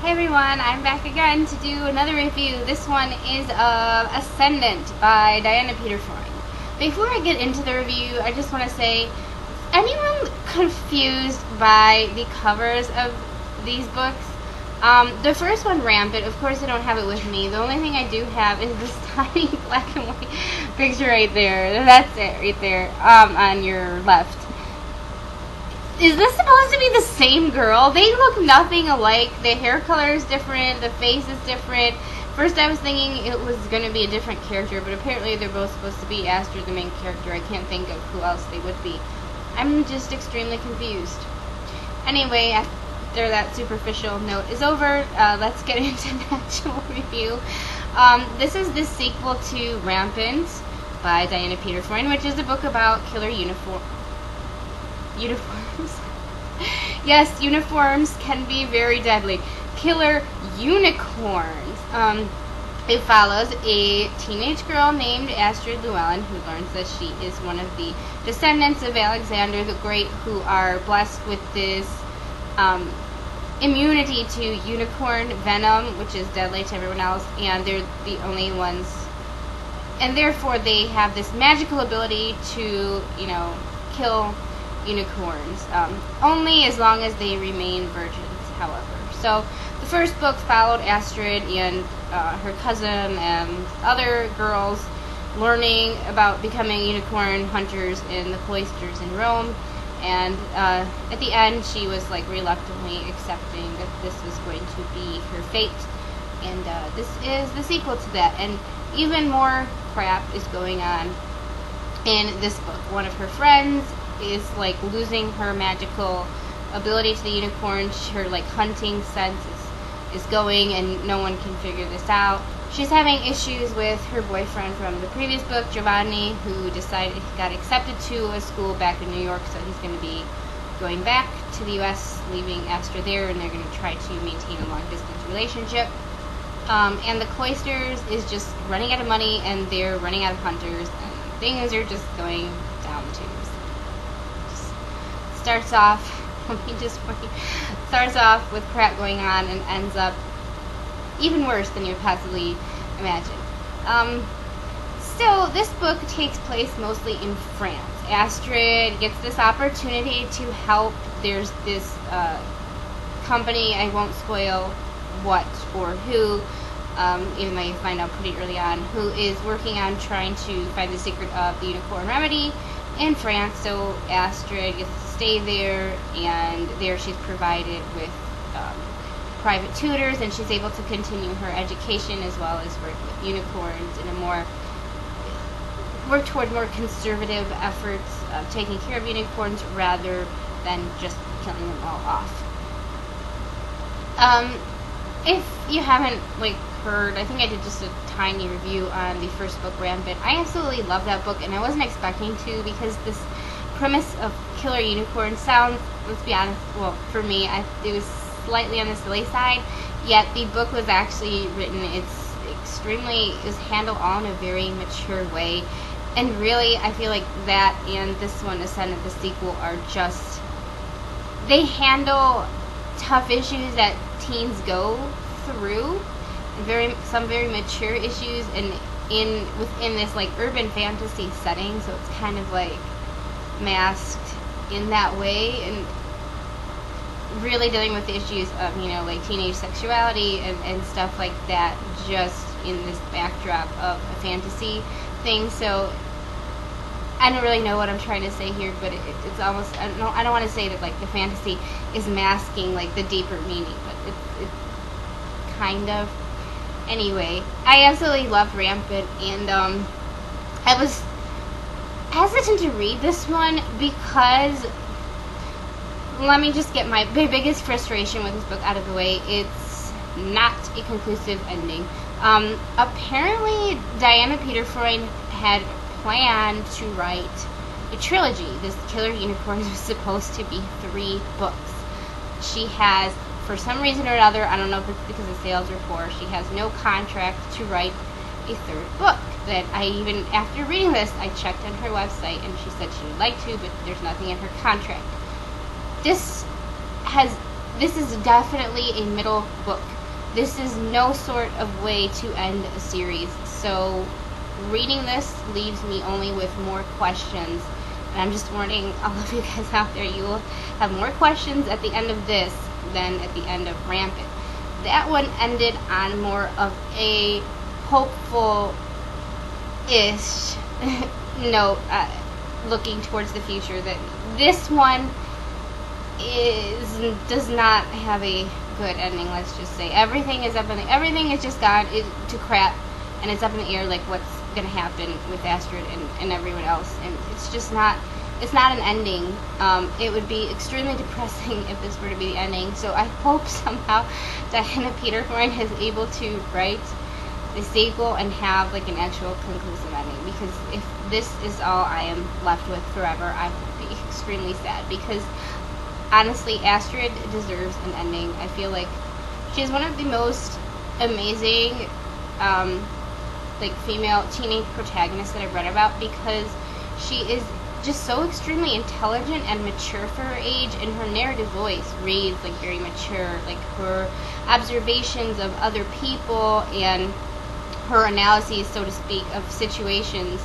Hey everyone, I'm back again to do another review. This one is of Ascendant by Diana Peterfreund. Before I get into the review, I just want to say, anyone confused by the covers of these books? The first one, Rampant, of course I don't have it with me. The only thing I do have is this tiny black and white picture right there. That's it right there, on your left. Is this supposed to be the same girl? They look nothing alike. The hair color is different. The face is different. First I was thinking it was going to be a different character, but apparently they're both supposed to be Astrid, the main character. I can't think of who else they would be. I'm just extremely confused. Anyway, after that superficial note is over, let's get into the actual review. This is the sequel to Rampant by Diana Peterfreund, which is a book about killer uniforms. Yes, uniforms can be very deadly. Killer unicorns. It follows a teenage girl named Astrid Llewellyn who learns that she is one of the descendants of Alexander the Great, who are blessed with this immunity to unicorn venom, which is deadly to everyone else, and they're the only ones, and therefore they have this magical ability to, kill unicorns, only as long as they remain virgins, however. So the first book followed Astrid and her cousin and other girls learning about becoming unicorn hunters in the cloisters in Rome, and at the end she was reluctantly accepting that this was going to be her fate, and this is the sequel to that, and even more crap is going on in this book. One of her friends is losing her magical ability to the unicorns. Her hunting sense is going, and no one can figure this out. She's having issues with her boyfriend from the previous book, Giovanni, who decided he got accepted to a school back in New York, so he's going to be going back to the US, leaving Astrid there, and they're going to try to maintain a long distance relationship. And the cloisters is just running out of money, and they're running out of hunters, and things are just going down the tubes. Starts off with crap going on and ends up even worse than you would possibly imagine. Still, this book takes place mostly in France. Astrid gets this opportunity to help. There's this company, I won't spoil what or who, even though you find out pretty early on, who is working on trying to find the secret of the unicorn remedy in France. So Astrid gets to stay there, and there she's provided with private tutors, and she's able to continue her education as well as work with unicorns in a work toward more conservative efforts of taking care of unicorns rather than just killing them all off. If you haven't heard, I think I did just a tiny review on the first book, Rampant. I absolutely love that book, and I wasn't expecting to, because this premise of killer unicorn sounds, let's be honest, well, for me, it was slightly on the silly side, yet the book was actually written, it was handled all in a very mature way, and really, I feel like that and this one, Ascendant, the sequel, are just, they handle tough issues that teens go through, some very mature issues, and within this urban fantasy setting, so it's kind of masked in that way, and really dealing with the issues of teenage sexuality and stuff like that, just in this backdrop of a fantasy thing. So I don't really know what I'm trying to say here, but it's almost, I don't want to say that the fantasy is masking the deeper meaning, but it kind of. Anyway, I absolutely loved Rampant, and I was hesitant to read this one because, let me just get my biggest frustration with this book out of the way. It's not a conclusive ending. Apparently, Diana Peterfreund had planned to write a trilogy. This Killer Unicorns was supposed to be 3 books. She has, for some reason or another, I don't know if it's because of sales or poor, she has no contract to write a 3rd book. That after reading this, I checked on her website, and she said she would like to, but there's nothing in her contract. this is definitely a middle book. This is no sort of way to end a series. So reading this leaves me only with more questions. And I'm just warning all of you guys out there, you will have more questions at the end of this than at the end of Rampant. That one ended on more of a hopeful-ish note, looking towards the future. That this one does not have a good ending. Let's just say everything is just gone to crap, and it's up in the air, like what's gonna happen with Astrid and everyone else, and it's not an ending. It would be extremely depressing if this were to be the ending. So I hope somehow Diana Peterfreund is able to write the sequel and have like an actual conclusive ending, because if this is all I am left with forever, I will be extremely sad, because honestly, Astrid deserves an ending. I feel like she's one of the most amazing like female teenage protagonists that I've read about, because she is just so extremely intelligent and mature for her age, and her narrative voice reads like very mature. Like her observations of other people and her analyses, so to speak, of situations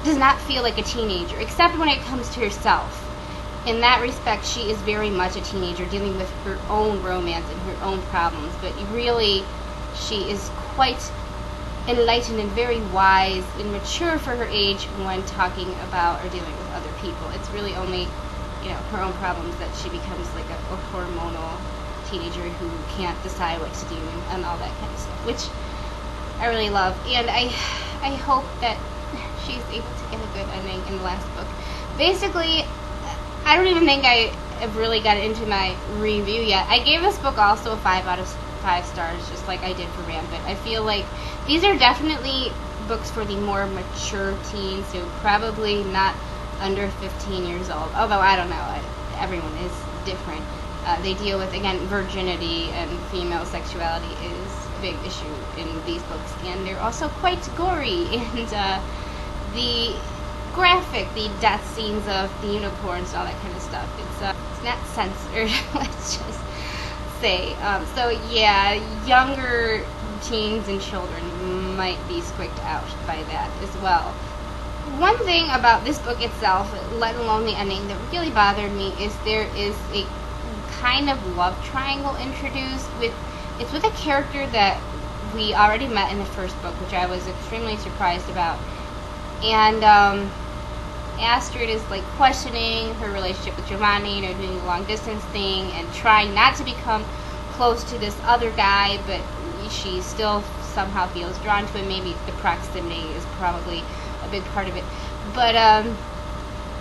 does not feel like a teenager, except when it comes to herself. In that respect, she is very much a teenager dealing with her own romance and her own problems, but really she is quite enlightened and very wise and mature for her age when talking about or dealing with other people. It's really only, her own problems that she becomes like a hormonal teenager who can't decide what to do and all that kind of stuff, which I really love. And I hope that she's able to get a good ending in the last book. Basically, I don't even think I have really got into my review yet. I gave this book also a 5 out of 5 stars, just like I did for Rampant. I feel like these are definitely books for the more mature teens, so probably not under 15 years old. Although, I don't know, everyone is different. They deal with, again, virginity and female sexuality is a big issue in these books. And they're also quite gory, and the graphic, the death scenes of the unicorns and all that kind of stuff. It's not censored, let's just say. So yeah, younger teens and children might be squicked out by that as well. One thing about this book itself, let alone the ending, that really bothered me is there is a kind of love triangle introduced it's with a character that we already met in the first book, which I was extremely surprised about. And Astrid is like questioning her relationship with Giovanni, doing the long distance thing and trying not to become close to this other guy, but she still somehow feels drawn to him. Maybe the proximity is probably a big part of it. But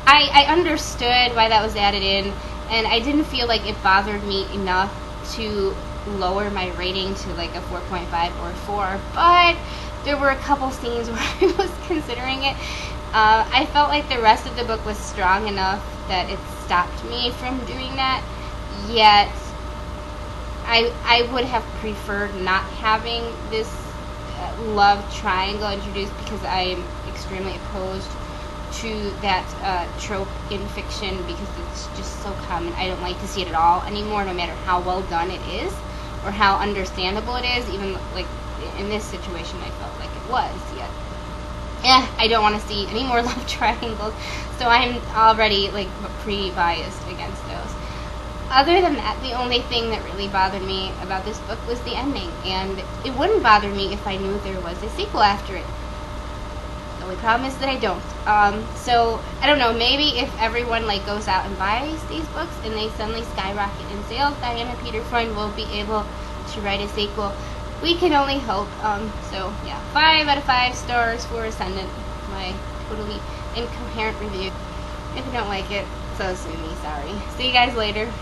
I understood why that was added in, and I didn't feel like it bothered me enough to lower my rating to like a 4.5 or a 4, but there were a couple scenes where I was considering it. I felt like the rest of the book was strong enough that it stopped me from doing that, yet I would have preferred not having this love triangle introduced, because I am extremely opposed to that trope in fiction, because it's just so common. I don't like to see it at all anymore, no matter how well done it is or how understandable it is. Even like in this situation, I felt like it was, yet I don't want to see any more love triangles, so I'm already like pre-biased against those. Other than that, the only thing that really bothered me about this book was the ending, and it wouldn't bother me if I knew there was a sequel after it. The only problem is that I don't. So I don't know, maybe if everyone like goes out and buys these books and they suddenly skyrocket in sales, Diana Peterfreund will be able to write a sequel. We can only hope. So yeah, 5 out of 5 stars for Ascendant, my totally incoherent review. If you don't like it, so sue me, sorry. See you guys later.